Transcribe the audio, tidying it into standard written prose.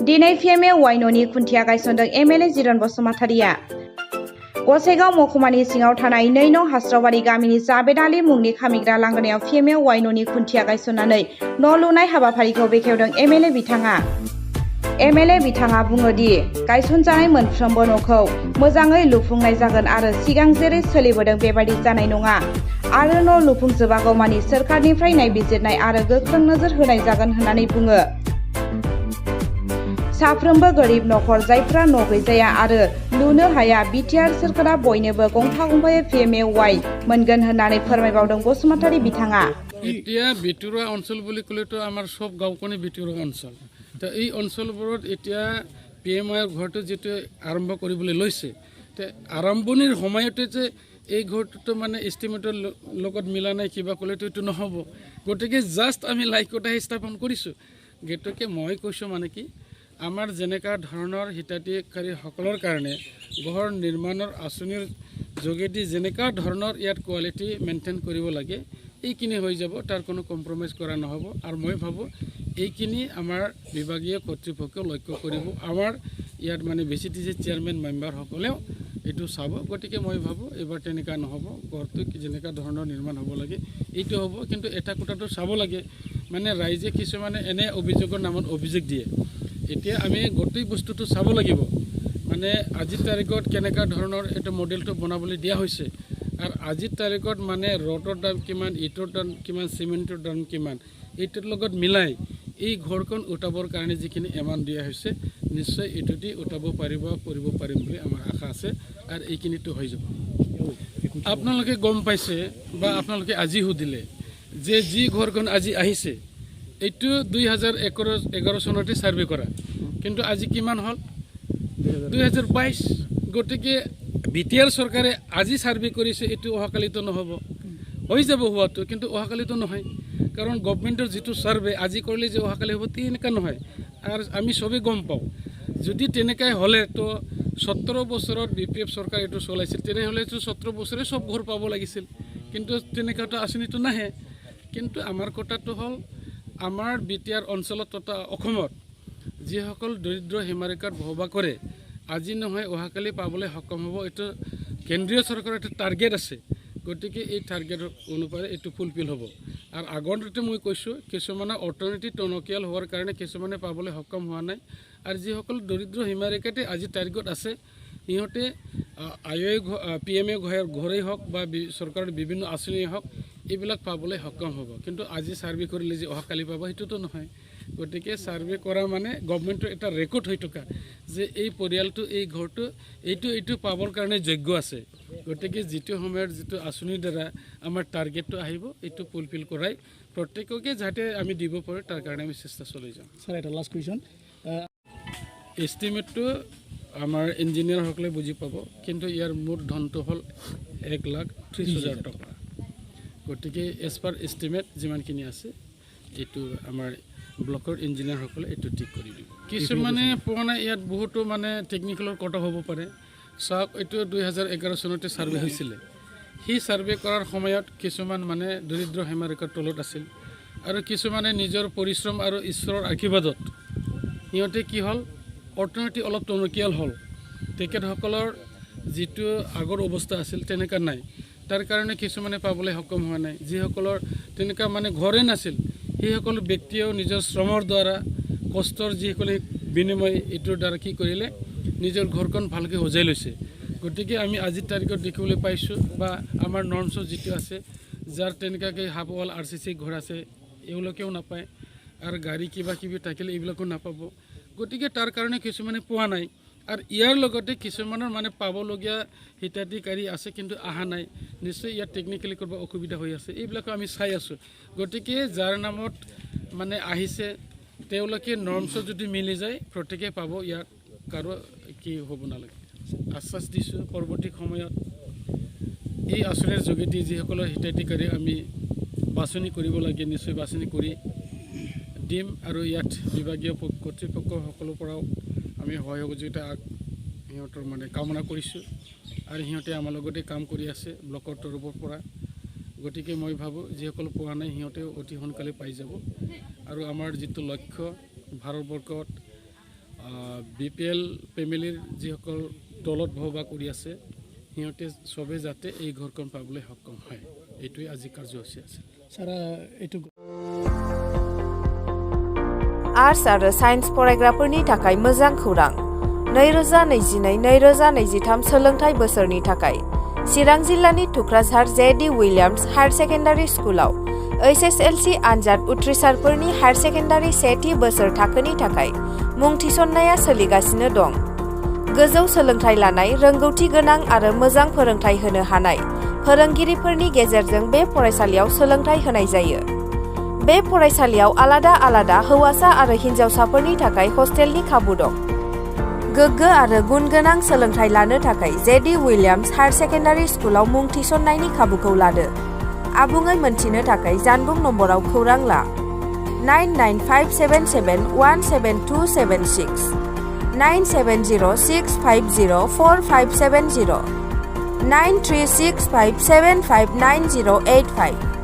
दिनै Pmay वाइन'नि खुन्थिया गायसनदों MLA जिरन बसुमतारिया। Gossaigaon महकुमानि सिङाव थानाय 2 नं हास्रावबारि गामिनि जाबेद आली मुंनि खामिग्रा लांगोनायाव Pmay वाइन'नि खुन्थिया गायसननानै न' लुनाय हाबाफारिखौ बेखेवदों MLA बिथाङा। MLA बिथाङा बुङो दि गायसनजानाय मोनफ्रोमबो न'खौ मोजाङै लुफुंनाय जागोन आरो सिगां जेरै सोलिबोदों बेबायदि जानाय नङा आरो न' लुफुंजोबागौमानि सोरखारनिफ्राय नायबिजिरनाय आरो गोख्रों नोजोर होनाय जागोन होननानै बुङो। साफ्रोमबो गोरिब नखर जायफोरा न' गैजाया आरो लुनो हाया बिटिआर सोरखारा बयनोबो गंफा गंफायै Pmay वाइ मोनगोन होननानै फोरमायबावदों बसुमतारी बिथाङा। এতিয়া ভিতৰুৱা অঞ্চল বুলি ক'লেতো আমাৰ সব গাঁওখনে ভিতৰুৱা অঞ্চল। তো এই অঞ্চলবোৰত এতিয়া Pmay ঘৰটো যেটো আৰম্ভ কৰিবলৈ লৈছে তে আৰম্ভণিৰ সময়তে যে এই ঘৰটো মানে এষ্টিমেটৰ লগত মিলা নাই কিবা ক'লেতো এইটো নহ'ব। গতিকে জাষ্ট আমি লাইকটা স্থাপন কৰিছোঁ। গতিকে মই কৈছোঁ মানে কি আমাৰ যেনেকা ধৰণৰ হিতাধিকাৰীসকলৰ কাৰণে ঘৰ নিৰ্মাণৰ আঁচনিৰ যোগেদি যেনেকা ধৰণৰ ইয়াত কোৱালিটি মেইনটেইন কৰিব লাগে এইখিনি হৈ যাব, তাৰ কোনো কম্প্ৰমাইজ কৰা নহ'ব। আৰু মই ভাবোঁ এইখিনি আমাৰ বিভাগীয় কৰ্তৃপক্ষ লক্ষ্য কৰিব। আমাৰ ইয়াত মানে BCTC চেয়াৰমেন মেম্বাৰসকলেও এইটো চাব। গতিকে মই ভাবোঁ এইবাৰ তেনেকুৱা নহ'ব, ঘৰটো যেনেকুৱা ধৰণৰ নিৰ্মাণ হ'ব লাগে এইটো হ'ব। কিন্তু এটা কথাটো চাব লাগে, মানে ৰাইজে কিছুমানে এনে অভিযোগৰ নামত অভিযোগ দিয়ে। এতিয়া আমি গোটেই বস্তুটো চাব লাগিব, মানে আজিৰ তাৰিখত কেনেকুৱা ধৰণৰ এটা মডেলটো বনাবলৈ দিয়া হৈছে আৰু আজিৰ তাৰিখত মানে ৰডৰ দাম কিমান, ইটৰ দাম কিমান, চিমেণ্টৰ দাম কিমান, এইটোৰ লগত মিলাই এই ঘৰখন উঠাবৰ কাৰণে যিখিনি এমাউণ্ট দিয়া হৈছে নিশ্চয় এইটো দি উঠাব কৰিব পাৰিম বুলি আমাৰ আশা আছে আৰু এইখিনিতো হৈ যাব। আপোনালোকে গম পাইছে বা আপোনালোকে আজি সুধিলে যে যি ঘৰখন আজি আহিছে এইটো 2011 চনতে সাৰ্ভে কৰা, কিন্তু আজি কিমান হ'ল 2022। গতিকে বিটিআৰ চৰকাৰে আজি সাৰ্ভে কৰিছে, এইটো অহাকালিতো নহ'ব, হৈ যাব হোৱাটো, কিন্তু অহাকালিতো নহয়। কাৰণ গভৰ্ণমেণ্টৰ যিটো সাৰ্ভে আজি কৰিলে যে অহাকালি হ'ব তেনেকুৱা নহয়। আৰু আমি সবেই গম পাওঁ যদি তেনেকাই হ'লে তো 17 বছৰত BPF চৰকাৰ এইটো চলাইছিল, তেনেহ'লেতো 17 বছৰে সব ঘৰ পাব লাগিছিল, কিন্তু তেনেকুৱাতো আঁচনিটো নাহে। কিন্তু আমাৰ কথাটো হ'ল আমাৰ বিটিআৰ অঞ্চলত তথা অসমত যিসকল দৰিদ্ৰ হিমাৰেখাত বসবাস কৰে আজি নহয় অহাকালি পাবলৈ সক্ষম হ'ব। এইটো কেন্দ্ৰীয় চৰকাৰৰ এটা টাৰ্গেট আছে। গতিকে এই টাৰ্গেটৰ অনুপাতে এইটো ফুলফিল হ'ব। আৰু আগতে মই কৈছোঁ কিছুমানৰ অৰ্থনীতি টনকিয়াল হোৱাৰ কাৰণে কিছুমানে পাবলৈ সক্ষম হোৱা নাই। আৰু যিসকল দৰিদ্ৰ হিমাৰেখাতে আজি টাৰ্গেট আছে সিহঁতে Pmay ঘৰেই হওক বা চৰকাৰৰ বিভিন্ন আঁচনিয়েই হওক এইবিলাক পাবলৈ সক্ষম হ'ব। কিন্তু আজি সাৰ্ভে কৰিলে যে অহাকালি পাব সেইটোতো নহয়। গতিকে সাৰ্ভে কৰা মানে গভৰ্ণমেণ্টৰ এটা ৰেকৰ্ড হৈ থকা যে এই পৰিয়ালটো এই ঘৰটো এইটো পাবৰ কাৰণে যোগ্য আছে। গতিকে যিটো সময়ত যিটো আঁচনিৰ দ্বাৰা আমাৰ টাৰ্গেটটো আহিব এইটো ফুলফিল কৰাই প্ৰত্যেককে যাতে আমি দিব পাৰোঁ তাৰ কাৰণে আমি চেষ্টা চলাই যাম। স্যাৰ, এটা লাষ্ট কুৱেশ্যন, এষ্টিমেটটো আমাৰ ইঞ্জিনিয়াৰসকলে বুজি পাব, কিন্তু ইয়াৰ মুঠ ধনটো হ'ল 1,30,000 টকা। গতিকে এজ পাৰ এষ্টিমেট যিমানখিনি আছে এইটো আমাৰ ব্লকৰ ইঞ্জিনিয়াৰসকলে এইটো ঠিক কৰি দিব। কিছুমানে পোৱা নাই, ইয়াত বহুতো মানে টেকনিকেলৰ কটা হ'ব পাৰে। চাওক, এইটো 2011 চনতে সাৰ্ভে হৈছিলে। সেই সাৰ্ভে কৰাৰ সময়ত কিছুমান মানে দৰিদ্ৰ হিমাৰেখাৰ তলত আছিল আৰু কিছুমানে নিজৰ পৰিশ্ৰম আৰু ঈশ্বৰৰ আশীৰ্বাদত সিহঁতে কি হ'ল অৰ্থনীতি অলপ টনকিয়াল হ'ল। তেখেতসকলৰ যিটো আগৰ অৱস্থা আছিল তেনেকুৱা নাই, তাৰ কাৰণে কিছুমানে পাবলৈ সক্ষম হোৱা নাই। যিসকলৰ তেনেকুৱা মানে ঘৰে নাছিল সেইসকল ব্যক্তিয়েও নিজৰ শ্ৰমৰ দ্বাৰা কষ্টৰ যিসকলে বিনিময় এইটোৰ দ্বাৰা কি কৰিলে নিজৰ ঘৰখন ভালকৈ সজাই লৈছে। গতিকে আমি আজিৰ তাৰিখত দেখিবলৈ পাইছোঁ বা আমাৰ নৰ্মছৰ যিটো আছে যাৰ তেনেকুৱাকৈ হাফ ৱাল RCC ঘৰ আছে এওঁলোকেও নাপায়, আৰু গাড়ী কিবা কিবি থাকিলে এইবিলাকো নাপাব। গতিকে তাৰ কাৰণে কিছুমানে পোৱা নাই। আৰু ইয়াৰ লগতে কিছুমানৰ মানে পাবলগীয়া হিতাধিকাৰী আছে কিন্তু অহা নাই, নিশ্চয় ইয়াত টেকনিকেলি কৰিব অসুবিধা হৈ আছে। এইবিলাকো আমি চাই আছোঁ। গতিকে যাৰ নামত মানে আহিছে তেওঁলোকে নৰ্মছত যদি মিলি যায় প্ৰত্যেকে পাব, ইয়াত কাৰো কি হ'ব নালাগে। আশ্বাস দিছোঁ পৰৱৰ্তী সময়ত এই আঁচনিৰ যোগেদি যিসকলৰ হিতাধিকাৰী আমি বাছনি কৰিব লাগে নিশ্চয় বাছনি কৰি দিম। আৰু ইয়াত বিভাগীয় কৰ্তৃপক্ষসকলৰ পৰাও আমি সহযোগিতা সিহঁতৰ মানে কামনা কৰিছোঁ আৰু সিহঁতে আমাৰ লগতে কাম কৰি আছে ব্লকৰ তৰফৰ পৰা। গতিকে মই ভাবোঁ যিসকল পোৱা নাই সিহঁতেও অতি সোনকালে পাই যাব আৰু আমাৰ যিটো লক্ষ্য ভাৰতবৰ্ষত BPL ফেমিলিৰ যিসকল দলত বসবাস কৰি আছে সিহঁতে চবে যাতে এই ঘৰখন পাবলৈ সক্ষম হয় এইটোৱে আজি কাৰ্যসূচী আছে सारा एटु आर्ट्स आरो साइन्स फरायग्राफोरनि थाखाय मोजां खौरां 2022-2023 सोलोंथाइ बोसोरनि थाखाय चिरां जिल्लानि Thukrajhar JD Williams higher secondary स्कुलाव HSLC आनजाद उथ्रिसारफोरनि हायर सेकेन्डारि सेथि बोसोर थाखोनि थाखाय मुं थिसननाया सोलिगासिनो दं। गोजौ सोलोंथाइ लानाय रोंगौथि गोनां आरो मोजां फोरोंथाइ होनो हानाय फोरोंगिरिफोरनि गेजेरजों बे फरायसालियाव सोलोंथाइ होनाय जायो। बे फरायसालियाव आलादा आलादा हौवासा आरो हिन्जावसाफोरनि थाखाय हस्टेलनि खाबु दं। गोग्गो आरो गुन गोनां सोलोंथाइ लानो थाखाय JD विलियम्स हायर सेकेन्डारि स्कुलाव मुं थिसननायनि खाबुखौ लादो। आबुङै मोनथिनो थाखाय जानबुं नम्बराव खौरां ला 99577172276 97065045570 93657599085